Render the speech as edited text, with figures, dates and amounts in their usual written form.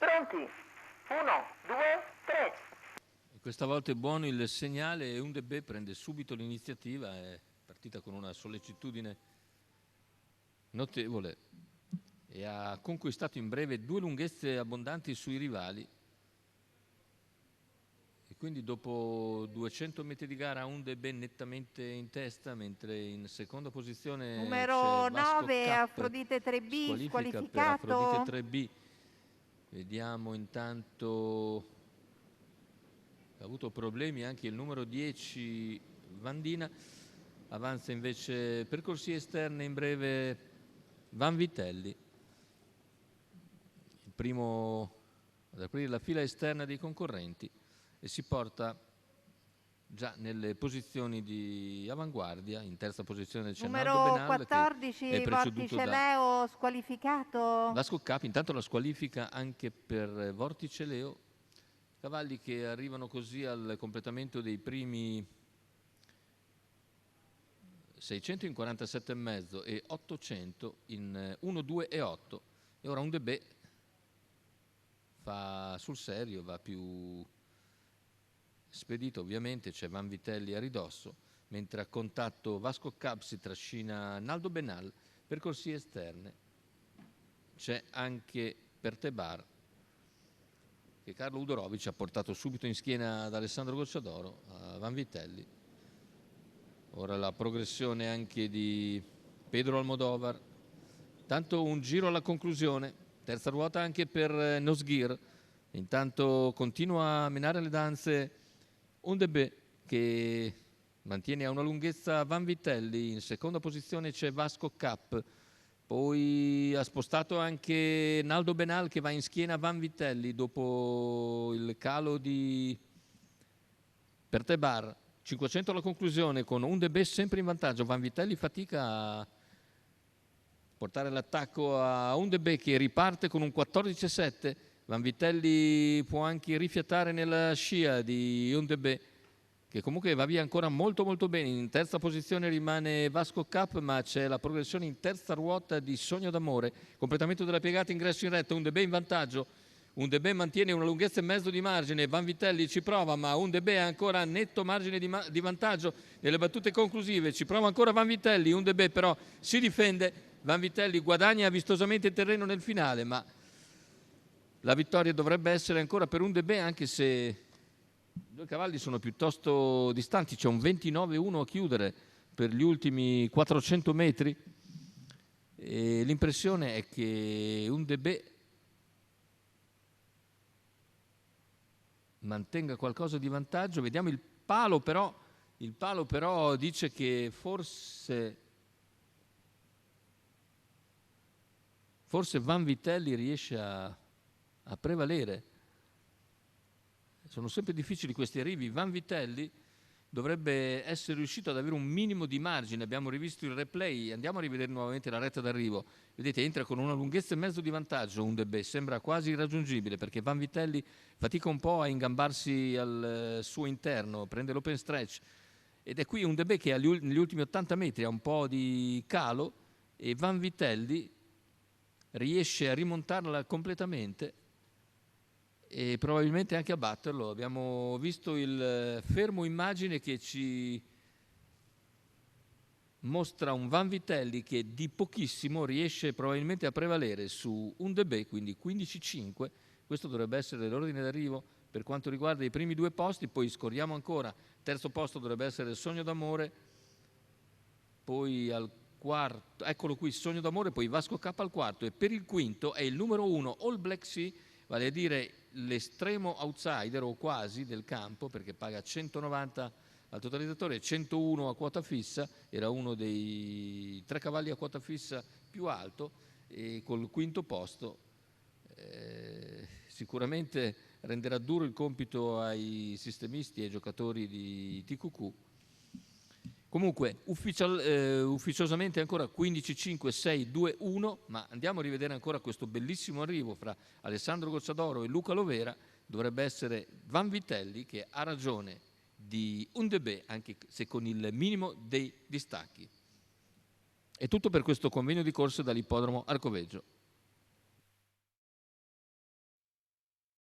Pronti? 1, 2, 3. Questa volta è buono il segnale e Undebè prende subito l'iniziativa, è partita con una sollecitudine notevole e ha conquistato in breve 2 lunghezze abbondanti sui rivali. E quindi dopo 200 metri di gara Undebè nettamente in testa, mentre in seconda posizione numero c'è Vasco 9 Cap, Afrodite 3B squalifica per Afrodite squalificato. 3B. Vediamo intanto, ha avuto problemi anche il numero 10 Vandina, avanza invece per corsie esterne in breve Vanvitelli, il primo ad aprire la fila esterna dei concorrenti e si porta già nelle posizioni di avanguardia. In terza posizione c'è Naldo Numero Benal, 14 che è preceduto Vortice da Leo squalificato. Vasco Cap. Intanto la squalifica anche per Vortice Leo, cavalli che arrivano così al completamento dei primi 600 in 47,5 e 800 in 1, 2 e 8. E ora Undebè fa sul serio, va più spedito, ovviamente c'è Vanvitelli a ridosso, mentre a contatto Vasco Cap si trascina Naldo Benal per corsie esterne. C'è anche Pertebar che Carlo Udorovic ha portato subito in schiena ad Alessandro Gocciadoro, a Vanvitelli. Ora la progressione anche di Pedro Almodovar. Tanto un giro alla conclusione, terza ruota anche per Nosgir. Intanto continua a menare le danze Undebè, che mantiene a una lunghezza Vanvitelli. In seconda posizione c'è Vasco Cap. Poi ha spostato anche Naldo Benal, che va in schiena a Vanvitelli dopo il calo di Pertebar. 500 alla conclusione con Undebè sempre in vantaggio. Vanvitelli fatica a portare l'attacco a Undebè, che riparte con un 14,7. Vanvitelli può anche rifiatare nella scia di Undebè, che comunque va via ancora molto molto bene. In terza posizione rimane Vasco Cap, ma c'è la progressione in terza ruota di Sogno d'Amore. Completamento della piegata, ingresso in retta, Undebè in vantaggio. Undebè mantiene una lunghezza e mezzo di margine, Vanvitelli ci prova, ma Undebè ha ancora netto margine di vantaggio nelle battute conclusive. Ci prova ancora Vanvitelli, Undebè però si difende. Vanvitelli guadagna vistosamente il terreno nel finale, ma la vittoria dovrebbe essere ancora per Undebè, anche se i due cavalli sono piuttosto distanti. C'è un 29-1 a chiudere per gli ultimi 400 metri e l'impressione è che Undebè mantenga qualcosa di vantaggio. Vediamo il palo però dice che forse Vanvitelli riesce a prevalere. Sono sempre difficili questi arrivi. Vanvitelli dovrebbe essere riuscito ad avere un minimo di margine. Abbiamo rivisto il replay, andiamo a rivedere nuovamente la retta d'arrivo. Vedete, entra con una lunghezza e mezzo di vantaggio Undebè, sembra quasi irraggiungibile perché Vanvitelli fatica un po' a ingambarsi al suo interno, prende l'open stretch ed è qui Undebè che negli ultimi 80 metri ha un po' di calo e Vanvitelli riesce a rimontarla completamente e probabilmente anche a batterlo. Abbiamo visto il fermo immagine che ci mostra un Vanvitelli che di pochissimo riesce probabilmente a prevalere su Undebè, quindi 15,5. Questo dovrebbe essere l'ordine d'arrivo per quanto riguarda i primi 2 posti. Poi scorriamo ancora. Terzo posto dovrebbe essere Sogno d'Amore, poi al quarto, eccolo qui, Sogno d'Amore, poi Vasco Cap al quarto e per il quinto è il numero 1 All Black Sea, vale a dire l'estremo outsider o quasi del campo, perché paga 190 al totalizzatore, 101 a quota fissa, era uno dei 3 cavalli a quota fissa più alto e col quinto posto sicuramente renderà duro il compito ai sistemisti e ai giocatori di TQQ. Comunque ufficiosamente ancora 15-5, 6, 2, 1, ma andiamo a rivedere ancora questo bellissimo arrivo fra Alessandro Gocciadoro e Luca Lovera. Dovrebbe essere Vanvitelli che ha ragione di Undebè, anche se con il minimo dei distacchi. È tutto per questo convegno di corse dall'ippodromo Arcoveggio.